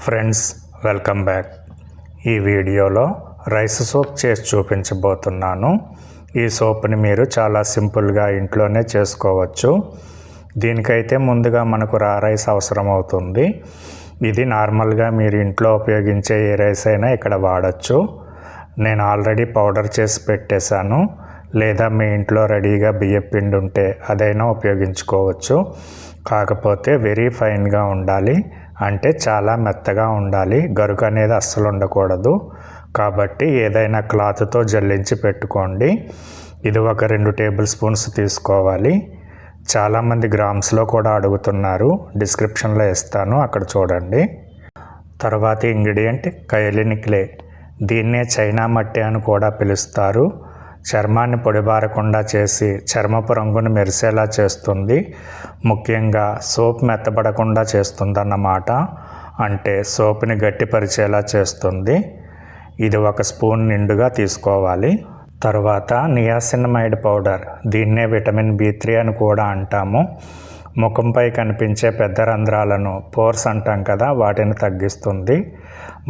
Friends, welcome back. ఈ వీడియోలో rice soap చేసి చూపించబోతున్నాను. ఈ సోప్ని మీరు చాలా సింపుల్గా ఇంట్లోనే చేసుకోవచ్చు. దీనికైతే ముందుగా మనకు రా రైస్ అవసరం అవుతుంది. ఇది నార్మల్గా మీరు ఇంట్లో ఉపయోగించే ఏ రైస్ అయినా ఇక్కడ వాడచ్చు. నేను ఆల్రెడీ పౌడర్ చేసి పెట్టేశాను. లేదా మీ ఇంట్లో రెడీగా బియ్యం పిండి ఉంటే అదైనా ఉపయోగించుకోవచ్చు. కాకపోతే వెరీ ఫైన్గా ఉండాలి, అంటే చాలా మెత్తగా ఉండాలి. గరుకు అనేది అస్సలు ఉండకూడదు. కాబట్టి ఏదైనా క్లాత్తో జల్లించి పెట్టుకోండి. ఇది ఒక 2 టేబుల్ స్పూన్స్ తీసుకోవాలి. చాలామంది గ్రామ్స్లో కూడా అడుగుతున్నారు, డిస్క్రిప్షన్లో ఇస్తాను, అక్కడ చూడండి. తర్వాత ఇంగ్రీడియంట్ కైలిన్ క్లే. దీన్నే చైనా మట్టి అని కూడా పిలుస్తారు. చర్మాన్ని పొడిబారకుండా చేసి చర్మపు రంగును మెరిసేలా చేస్తుంది. ముఖ్యంగా సోప్ మెత్తబడకుండా చేస్తుందన్నమాట. అంటే సోప్ని గట్టిపరిచేలా చేస్తుంది. ఇది 1 స్పూన్ నిండుగా తీసుకోవాలి. తర్వాత నియాసినమైడ్ పౌడర్. దీన్నే విటమిన్ B3 అని కూడా అంటాము. ముఖంపై కనిపించే పెద్ద రంధ్రాలను, పోర్స్ అంటాం కదా, వాటిని తగ్గిస్తుంది.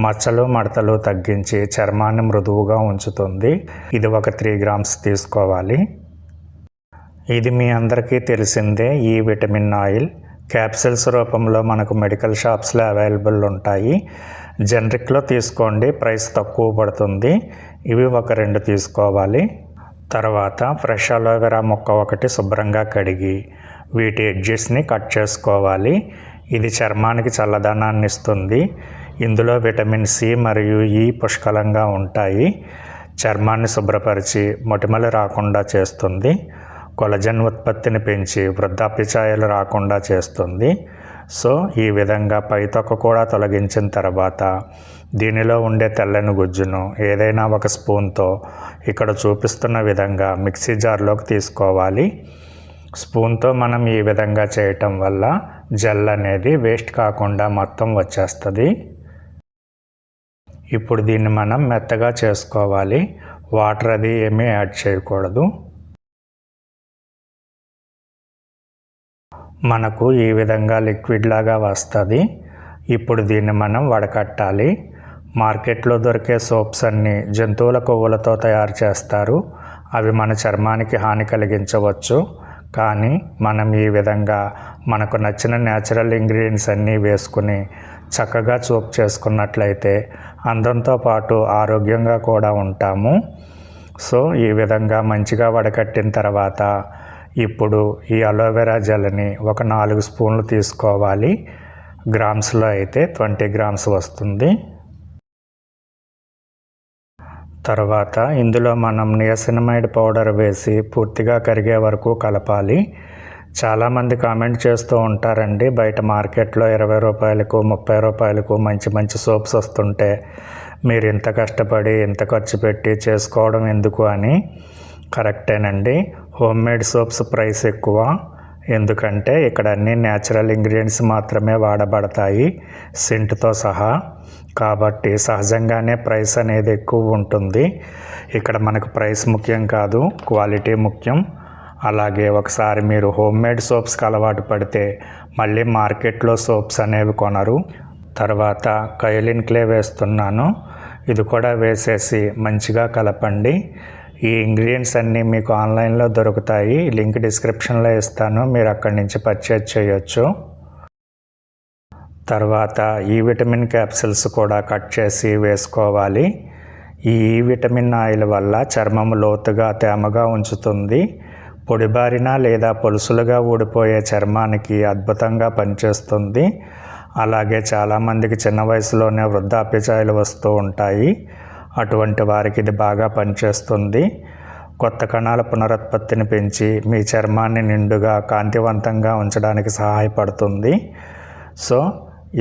మచ్చలు మడతలు తగ్గించి చర్మాన్ని మృదువుగా ఉంచుతుంది. ఇది ఒక 3 గ్రామ్స్ తీసుకోవాలి. ఇది మీ అందరికీ తెలిసిందే, ఈ విటమిన్ ఆయిల్ క్యాప్సిల్స్ రూపంలో మనకు మెడికల్ షాప్స్లో అవైలబుల్ ఉంటాయి. జనరిక్లో తీసుకోండి, ప్రైస్ తక్కువ పడుతుంది. ఇవి ఒక 2 తీసుకోవాలి. తర్వాత ఫ్రెష్ అలోవెరా మొక్క 1 శుభ్రంగా కడిగి వీటి ఎడ్జెస్ని కట్ చేసుకోవాలి. ఇది చర్మానికి చల్లదనాన్ని ఇస్తుంది. ఇందులో విటమిన్ C మరియు E పుష్కలంగా ఉంటాయి. చర్మాన్ని శుభ్రపరిచి మొటిమలు రాకుండా చేస్తుంది. కొలజన్ ఉత్పత్తిని పెంచి వృద్ధాప్య ఛాయలు రాకుండా చేస్తుంది. సో ఈ విధంగా పైతొక్క కూడా తొలగించిన తర్వాత దీనిలో ఉండే తెల్లని గుజ్జును ఏదైనా 1 స్పూన్తో ఇక్కడ చూపిస్తున్న విధంగా మిక్సీ జార్లోకి తీసుకోవాలి. స్పూన్తో మనం ఈ విధంగా చేయటం వల్ల జెల్ అనేది వేస్ట్ కాకుండా మొత్తం వచ్చేస్తుంది. ఇప్పుడు దీన్ని మనం మెత్తగా చేసుకోవాలి. వాటర్ అది ఏమీ యాడ్ చేయకూడదు. మనకు ఈ విధంగా లిక్విడ్ లాగా వస్తుంది. ఇప్పుడు దీన్ని మనం వడకట్టాలి. మార్కెట్లో దొరికే సోప్స్ అన్నీ జంతువుల కొవ్వులతో తయారు చేస్తారు. అవి మన చర్మానికి హాని కలిగించవచ్చు. కానీ మనం ఈ విధంగా మనకు నచ్చిన న్యాచురల్ ఇంగ్రీడియంట్స్ అన్నీ వేసుకుని చక్కగా సోప్ చేసుకున్నట్లయితే అందంతో పాటు ఆరోగ్యంగా కూడా ఉంటాము. సో ఈ విధంగా మంచిగా వడకట్టిన తర్వాత ఇప్పుడు ఈ అలోవెరా జెల్ని ఒక 4 స్పూన్లు తీసుకోవాలి. గ్రామ్స్లో అయితే 20 గ్రామ్స్ వస్తుంది. తర్వాత ఇందులో మనం నియాసినమైడ్ పౌడర్ వేసి పూర్తిగా కరిగే వరకు కలపాలి. చాలామంది కామెంట్ చేస్తూ ఉంటారండి, బయట మార్కెట్లో 20 రూపాయలకు 30 రూపాయలకు మంచి మంచి సోప్స్ వస్తుంటే మీరు ఇంత కష్టపడి ఇంత ఖర్చు పెట్టి చేసుకోవడం ఎందుకు అని. కరెక్టేనండి, హోమ్ మేడ్ సోప్స్ ప్రైస్ ఎక్కువ. ఎందుకంటే ఇక్కడ అన్ని న్యాచురల్ ఇంగ్రీడియంట్స్ మాత్రమే వాడబడతాయి, సెంట్తో సహా. కాబట్టి సహజంగానే ప్రైస్ అనేది ఎక్కువ ఉంటుంది. ఇక్కడ మనకు ప్రైస్ ముఖ్యం కాదు, క్వాలిటీ ముఖ్యం. అలాగే ఒకసారి మీరు హోమ్ మేడ్ సోప్స్కి అలవాటు పడితే మళ్ళీ మార్కెట్లో సోప్స్ అనేవి కొనరు. తర్వాత కైలిన్ క్లే వేస్తున్నాను. ఇది కూడా వేసేసి మంచిగా కలపండి. ఈ ఇంగ్రీడియంట్స్ అన్నీ మీకు ఆన్లైన్లో దొరుకుతాయి, లింక్ డిస్క్రిప్షన్లో ఇస్తాను, మీరు అక్కడి నుంచి పర్చేజ్ చేయొచ్చు. తర్వాత ఈ విటమిన్ క్యాప్సిల్స్ కూడా కట్ చేసి వేసుకోవాలి. ఈ విటమిన్ ఆయిల్ వల్ల చర్మము లోతుగా తేమగా ఉంచుతుంది. పొడిబారిన లేదా పొలుసులుగా ఊడిపోయే చర్మానికి అద్భుతంగా పనిచేస్తుంది. అలాగే చాలామందికి చిన్న వయసులోనే వృద్ధాప్య ఛాయలు వస్తూ ఉంటాయి. అటువంటి వారికి ఇది బాగా పనిచేస్తుంది. కొత్త కణాల పునరుత్పత్తిని పెంచి మీ చర్మాన్ని నిండుగా కాంతివంతంగా ఉంచడానికి సహాయపడుతుంది. సో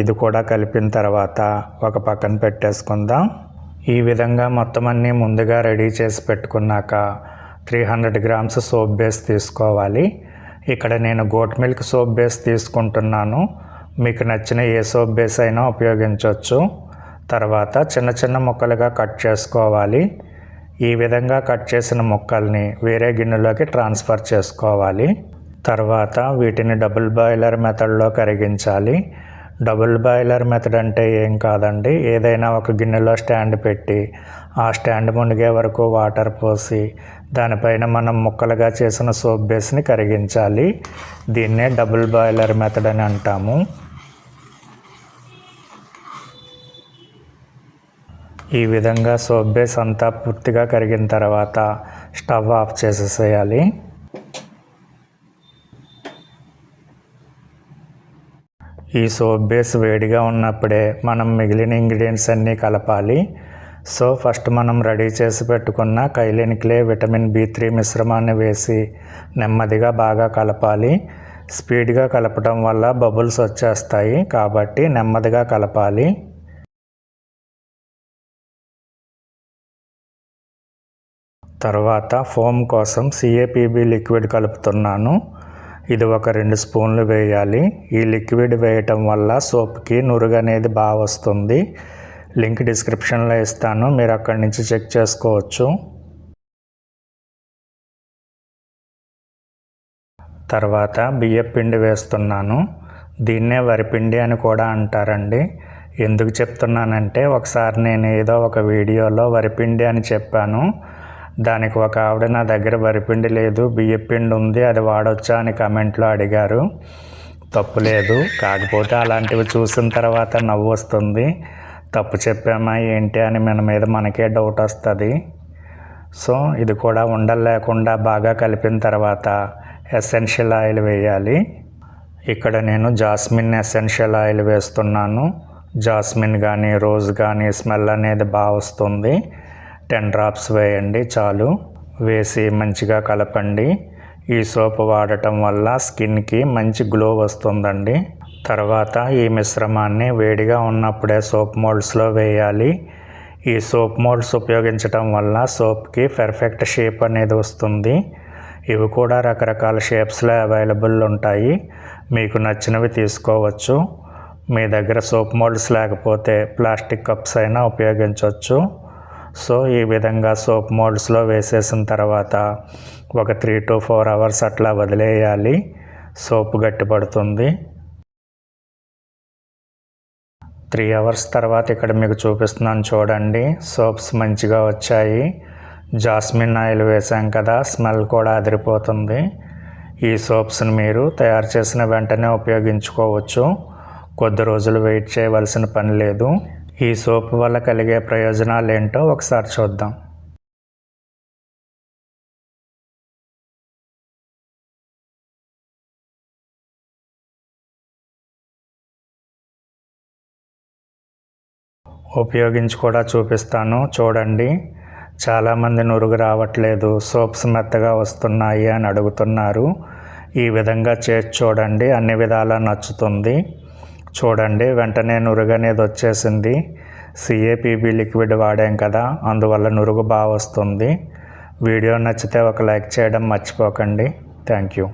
ఇది కూడా కలిపిన తర్వాత ఒక పక్కన పెట్టేసుకుందాం. ఈ విధంగా మొత్తం అన్నీ ముందుగా రెడీ చేసి పెట్టుకున్నాక 300 గ్రామ్స్ సోప్ బేస్ తీసుకోవాలి. ఇక్కడ నేను గోట్ మిల్క్ సోప్ బేస్ తీసుకుంటున్నాను. మీకు నచ్చిన ఏ సోప్ బేస్ అయినా ఉపయోగించవచ్చు. తర్వాత చిన్న చిన్న ముక్కలుగా కట్ చేసుకోవాలి. ఈ విధంగా కట్ చేసిన ముక్కల్ని వేరే గిన్నెలోకి ట్రాన్స్ఫర్ చేసుకోవాలి. తర్వాత వీటిని డబుల్ బాయిలర్ మెథడ్లో కరిగించాలి. డబుల్ బాయిలర్ మెథడ్ అంటే ఏం కాదండి, ఏదైనా ఒక గిన్నెలో స్టాండ్ పెట్టి ఆ స్టాండ్ మునిగే వరకు వాటర్ పోసి దానిపైన మనం ముక్కలుగా చేసిన సోప్ బేస్ని కరిగించాలి. దీన్నే డబుల్ బాయిలర్ మెథడ్ అని అంటాము. ఈ విధంగా సోప్ బేస్ అంతా పూర్తిగా కరిగిన తర్వాత స్టవ్ ఆఫ్ చేసేసేయాలి. ఈ సోప్ బేస్ వేడిగా ఉన్నప్పుడే మనం మిగిలిన ఇంగ్రీడియంట్స్ అన్నీ కలపాలి. సో ఫస్ట్ మనం రెడీ చేసి పెట్టుకున్న కైలిన్ క్లే విటమిన్ B3 మిశ్రమాన్ని వేసి నెమ్మదిగా బాగా కలపాలి. స్పీడ్గా కలపడం వల్ల బబుల్స్ వచ్చేస్తాయి, కాబట్టి నెమ్మదిగా కలపాలి. తర్వాత ఫోమ్ కోసం CAPB లిక్విడ్ కలుపుతున్నాను. ఇది ఒక 2 స్పూన్లు వేయాలి. ఈ లిక్విడ్ వేయటం వల్ల సోప్కి నురుగు అనేది బాగా వస్తుంది. లింక్ డిస్క్రిప్షన్లో ఇస్తాను, మీరు అక్కడి నుంచి చెక్ చేసుకోవచ్చు. తర్వాత బియ్యం పిండి వేస్తున్నాను. దీన్నే వరిపిండి అని కూడా అంటారండి. ఎందుకు చెప్తున్నానంటే ఒకసారి నేను ఏదో ఒక వీడియోలో వరిపిండి అని చెప్పాను. దానికి ఒక ఆవిడ నా దగ్గర వరిపిండి లేదు, బియ్యపిండి ఉంది, అది వాడొచ్చా అని కమెంట్లో అడిగారు. తప్పు లేదు, కాకపోతే అలాంటివి చూసిన తర్వాత నవ్వు వస్తుంది. తప్పు చెప్పామా ఏంటి అని మన మీద మనకే డౌట్ వస్తుంది. సో ఇది కూడా ఉండలు లేకుండా బాగా కలిపిన తర్వాత ఎసెన్షియల్ ఆయిల్ వేయాలి. ఇక్కడ నేను జాస్మిన్ ఎసెన్షియల్ ఆయిల్ వేస్తున్నాను. జాస్మిన్ కానీ రోజ్ కానీ స్మెల్ అనేది బాగా వస్తుంది. 10 డ్రాప్స్ వేయండి చాలు. వేసి మంచిగా కలపండి. ఈ సోప్ వాడటం వల్ల స్కిన్కి మంచి గ్లో వస్తుందండి. తర్వాత ఈ మిశ్రమాన్ని వేడిగా ఉన్నప్పుడే సోప్ మోల్డ్స్లో వేయాలి. ఈ సోప్ మోల్డ్స్ ఉపయోగించడం వల్ల సోప్కి పర్ఫెక్ట్ షేప్ అనేది వస్తుంది. ఇవి కూడా రకరకాల షేప్స్లో అవైలబుల్ ఉంటాయి, మీకు నచ్చినవి తీసుకోవచ్చు. మీ దగ్గర సోప్ మోల్డ్స్ లేకపోతే ప్లాస్టిక్ కప్స్ అయినా ఉపయోగించవచ్చు. సో ఈ విధంగా సోప్ మోల్డ్స్లో వేసేసిన తర్వాత ఒక 3 to 4 అవర్స్ అట్లా వదిలేయాలి. సోప్ గట్టిపడుతుంది. 3 అవర్స్ తర్వాత ఇక్కడ మీకు చూపిస్తున్నాను చూడండి, సోప్స్ మంచిగా వచ్చాయి. జాస్మిన్ ఆయిల్ వేసాం కదా, స్మెల్ కూడా అదిరిపోతుంది. ఈ సోప్స్ని మీరు తయారు చేసిన వెంటనే ఉపయోగించుకోవచ్చు. కొద్ది రోజులు వెయిట్ చేయవలసిన పని లేదు. ఈ సోప్ వల్ల కలిగే ప్రయోజనాలు ఏంటో ఒకసారి చూద్దాం. ఉపయోగించి కూడా చూపిస్తాను చూడండి. చాలామంది నురుగు రావట్లేదు, సోప్స్ మెత్తగా వస్తున్నాయి అని అడుగుతున్నారు. ఈ విధంగా చేసి చూడండి, అన్ని విధాలా నచ్చుతుంది. చూడండి వెంటనే నురుగు అనేది వచ్చేసింది. CAPB లిక్విడ్ వాడాం కదా, అందువల్ల నురుగు బాగా వస్తుంది. వీడియో నచ్చితే ఒక లైక్ చేయడం మర్చిపోకండి. Thank you.